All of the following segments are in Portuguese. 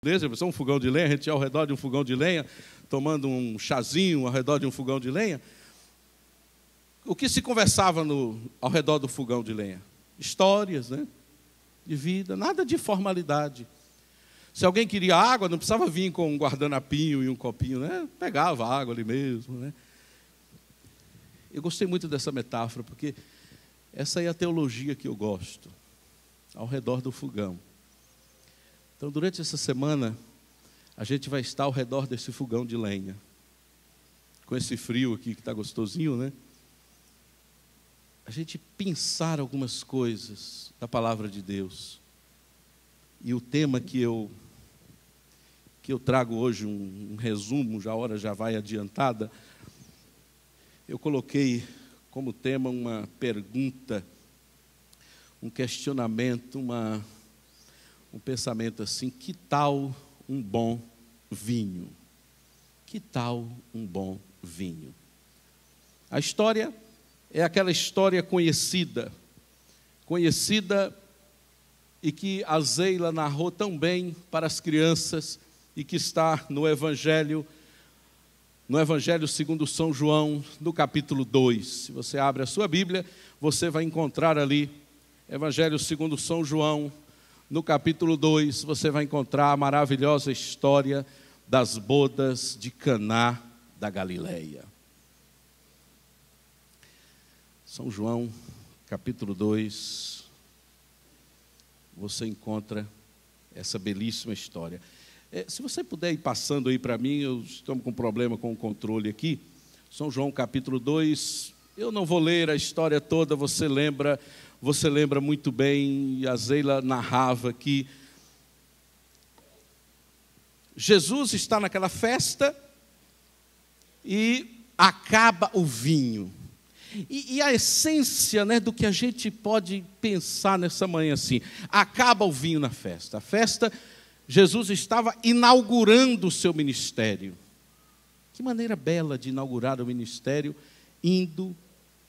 desse, um fogão de lenha, a gente ia ao redor de um fogão de lenha, tomando um chazinho ao redor de um fogão de lenha. O que se conversava ao redor do fogão de lenha? Histórias, né? De vida, nada de formalidade. Se alguém queria água, não precisava vir com um guardanapinho e um copinho, né? Pegava água ali mesmo, né? Eu gostei muito dessa metáfora, porque essa é a teologia que eu gosto, ao redor do fogão. Então, durante essa semana, a gente vai estar ao redor desse fogão de lenha, com esse frio aqui que está gostosinho, né? A gente pensar algumas coisas da palavra de Deus. E o tema que eu trago hoje, um resumo, a hora já vai adiantada, eu coloquei como tema uma pergunta, um questionamento, um pensamento assim: que tal um bom vinho? Que tal um bom vinho? A história é aquela história conhecida e que a Zeila narrou tão bem para as crianças e que está no Evangelho segundo São João, no capítulo 2. Se você abre a sua Bíblia, você vai encontrar ali, Evangelho segundo São João, no capítulo 2, você vai encontrar a maravilhosa história das bodas de Caná da Galileia. São João, capítulo 2, você encontra essa belíssima história. Se você puder ir passando aí para mim, eu estou com problema com o controle aqui. São João, capítulo 2, eu não vou ler a história toda, você lembra muito bem, a Zeila narrava que Jesus está naquela festa e acaba o vinho. E a essência, né, do que a gente pode pensar nessa manhã assim: acaba o vinho na festa. A festa, Jesus estava inaugurando o seu ministério. Que maneira bela de inaugurar o ministério, indo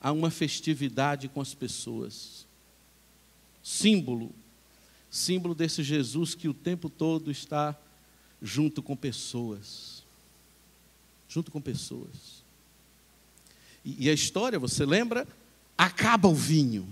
a uma festividade com as pessoas. Símbolo desse Jesus que o tempo todo está junto com pessoas. Junto com pessoas. E a história, você lembra? Acaba o vinho.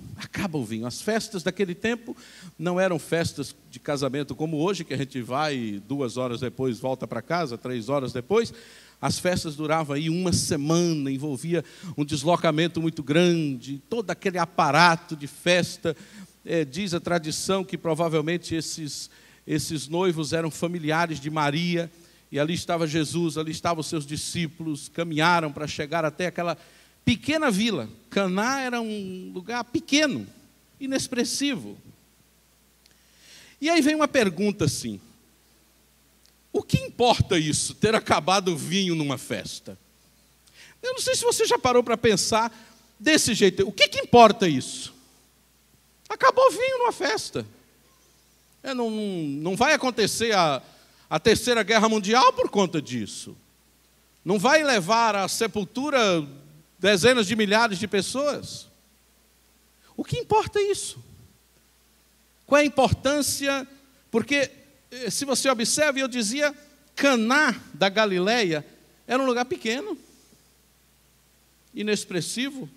As festas daquele tempo não eram festas de casamento como hoje, que a gente vai 2 horas depois, volta para casa, 3 horas depois. As festas duravam aí uma semana, envolvia um deslocamento muito grande, todo aquele aparato de festa. Diz a tradição que provavelmente esses noivos eram familiares de Maria, e ali estava Jesus, ali estavam os seus discípulos, caminharam para chegar até aquela pequena vila. Caná era um lugar pequeno, inexpressivo. E aí vem uma pergunta assim: o que importa isso, ter acabado o vinho numa festa? Eu não sei se você já parou para pensar desse jeito. O que importa isso? Acabou o vinho numa festa. Não vai acontecer a Terceira Guerra Mundial por conta disso. Não vai levar à sepultura dezenas de milhares de pessoas. O que importa é isso? Qual é a importância? Porque, se você observa, eu dizia, Caná da Galileia era um lugar pequeno, inexpressivo.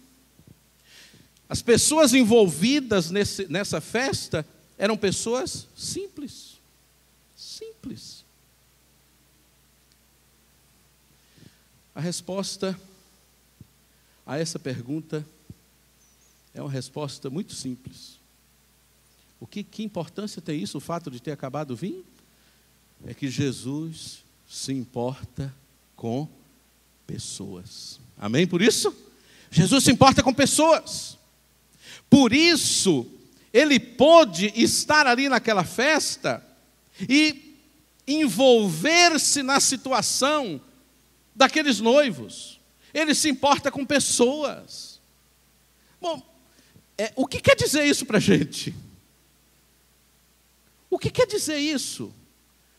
As pessoas envolvidas nessa festa eram pessoas simples. Simples. A resposta a essa pergunta é uma resposta muito simples. Que importância tem isso, o fato de ter acabado o vinho? É que Jesus se importa com pessoas. Amém por isso? Jesus se importa com pessoas. Por isso, ele pôde estar ali naquela festa e envolver-se na situação daqueles noivos. Ele se importa com pessoas. Bom, o que quer dizer isso para a gente? O que quer dizer isso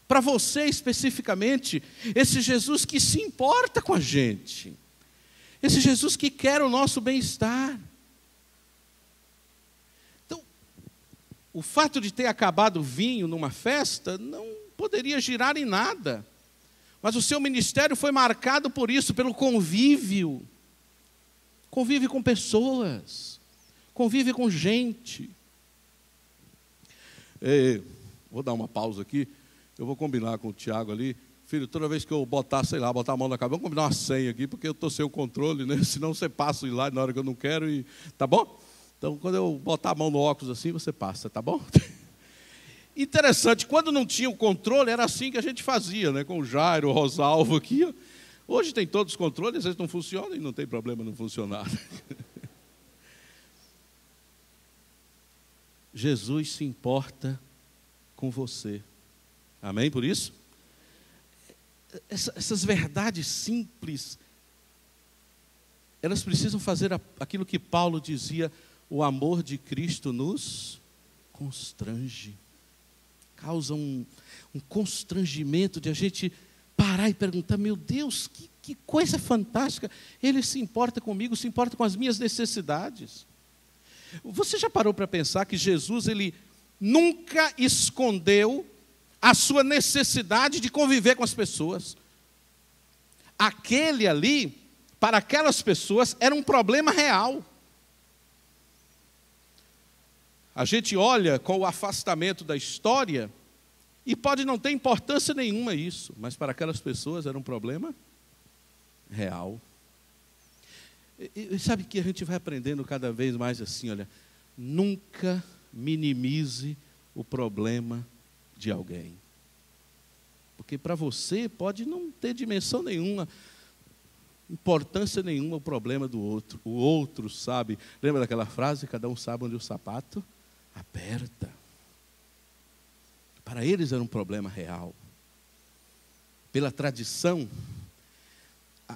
para você especificamente? Esse Jesus que se importa com a gente. Esse Jesus que quer o nosso bem-estar. Então, o fato de ter acabado o vinho numa festa não poderia girar em nada. Mas o seu ministério foi marcado por isso, pelo convívio. Convive com pessoas, convive com gente. Vou dar uma pausa aqui, eu vou combinar com o Tiago ali. Filho, toda vez que eu botar, botar a mão na cabeça, vamos combinar uma senha aqui, porque eu estou sem o controle, né? Senão você passa lá na hora que eu não quero, tá bom? Então, quando eu botar a mão no óculos assim, você passa, tá bom? Interessante, quando não tinha o controle, era assim que a gente fazia, né? Com o Jairo, o Rosalvo aqui. Ó. Hoje tem todos os controles, às vezes não funcionam e não tem problema não funcionar. Jesus se importa com você. Amém por isso? Essas verdades simples, elas precisam fazer aquilo que Paulo dizia: o amor de Cristo nos constrange. Causa um constrangimento de a gente parar e perguntar: meu Deus, que coisa fantástica, Ele se importa comigo, se importa com as minhas necessidades. Você já parou para pensar que Jesus, Ele nunca escondeu a sua necessidade de conviver com as pessoas? Aquele ali, para aquelas pessoas, era um problema real. A gente olha com o afastamento da história e pode não ter importância nenhuma isso, mas para aquelas pessoas era um problema real. E sabe que a gente vai aprendendo cada vez mais assim, olha, nunca minimize o problema de alguém. Porque para você pode não ter dimensão nenhuma, importância nenhuma o problema do outro. O outro sabe, lembra daquela frase? Cada um sabe onde o sapato aperta. Para eles era um problema real. Pela tradição,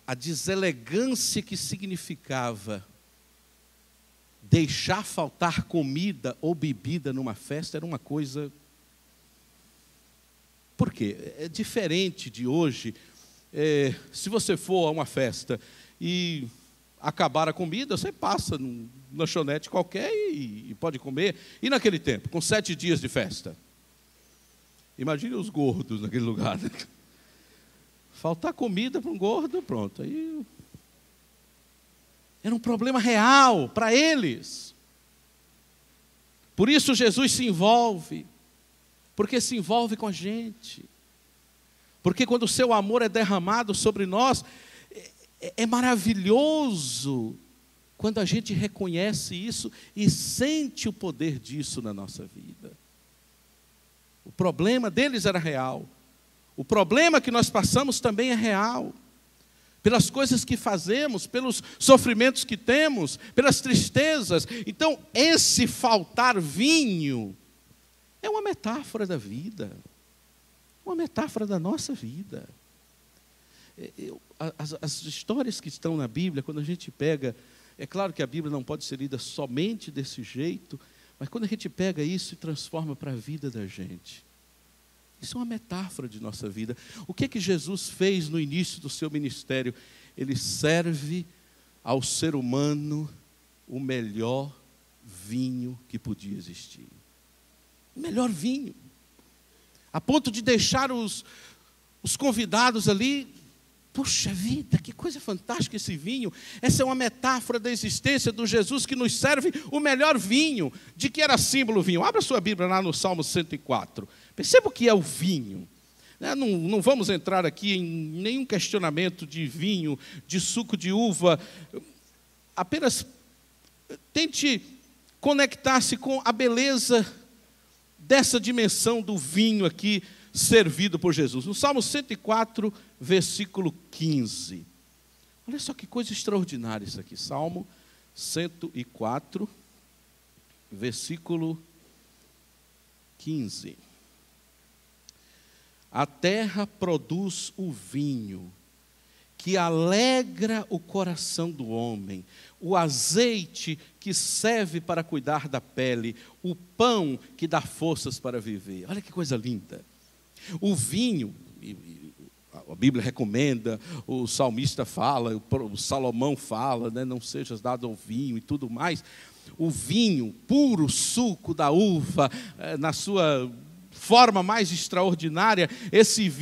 a deselegância que significava deixar faltar comida ou bebida numa festa era uma coisa... Por quê? É diferente de hoje. Se você for a uma festa e acabar a comida, você passa num lanchonete qualquer e pode comer. E naquele tempo, com 7 dias de festa? Imagine os gordos naquele lugar. Né? Faltar comida para um gordo, pronto. Aí era um problema real para eles. Por isso Jesus se envolve. Porque se envolve com a gente. Porque quando o seu amor é derramado sobre nós, é maravilhoso quando a gente reconhece isso e sente o poder disso na nossa vida. O problema deles era real. O problema que nós passamos também é real. Pelas coisas que fazemos, pelos sofrimentos que temos, pelas tristezas. Então, esse faltar vinho é uma metáfora da vida. Uma metáfora da nossa vida. As histórias que estão na Bíblia, quando a gente pega... É claro que a Bíblia não pode ser lida somente desse jeito, mas quando a gente pega isso e transforma para a vida da gente, isso é uma metáfora de nossa vida. O que é que Jesus fez no início do seu ministério? Ele serve ao ser humano o melhor vinho que podia existir. O melhor vinho. A ponto de deixar os convidados ali... Puxa vida, que coisa fantástica esse vinho. Essa é uma metáfora da existência do Jesus que nos serve o melhor vinho. De que era símbolo o vinho? Abra sua Bíblia lá no Salmo 104. Perceba o que é o vinho. Não vamos entrar aqui em nenhum questionamento de vinho, de suco de uva. Apenas tente conectar-se com a beleza dessa dimensão do vinho aqui, servido por Jesus. No Salmo 104, versículo 15. Olha só que coisa extraordinária isso aqui. Salmo 104, versículo 15. A terra produz o vinho, que alegra o coração do homem, o azeite que serve para cuidar da pele, o pão que dá forças para viver. Olha que coisa linda. O vinho, a Bíblia recomenda, o salmista fala, o Salomão fala, né, não sejas dado ao vinho e tudo mais. O vinho, puro suco da uva, na sua forma mais extraordinária, esse vinho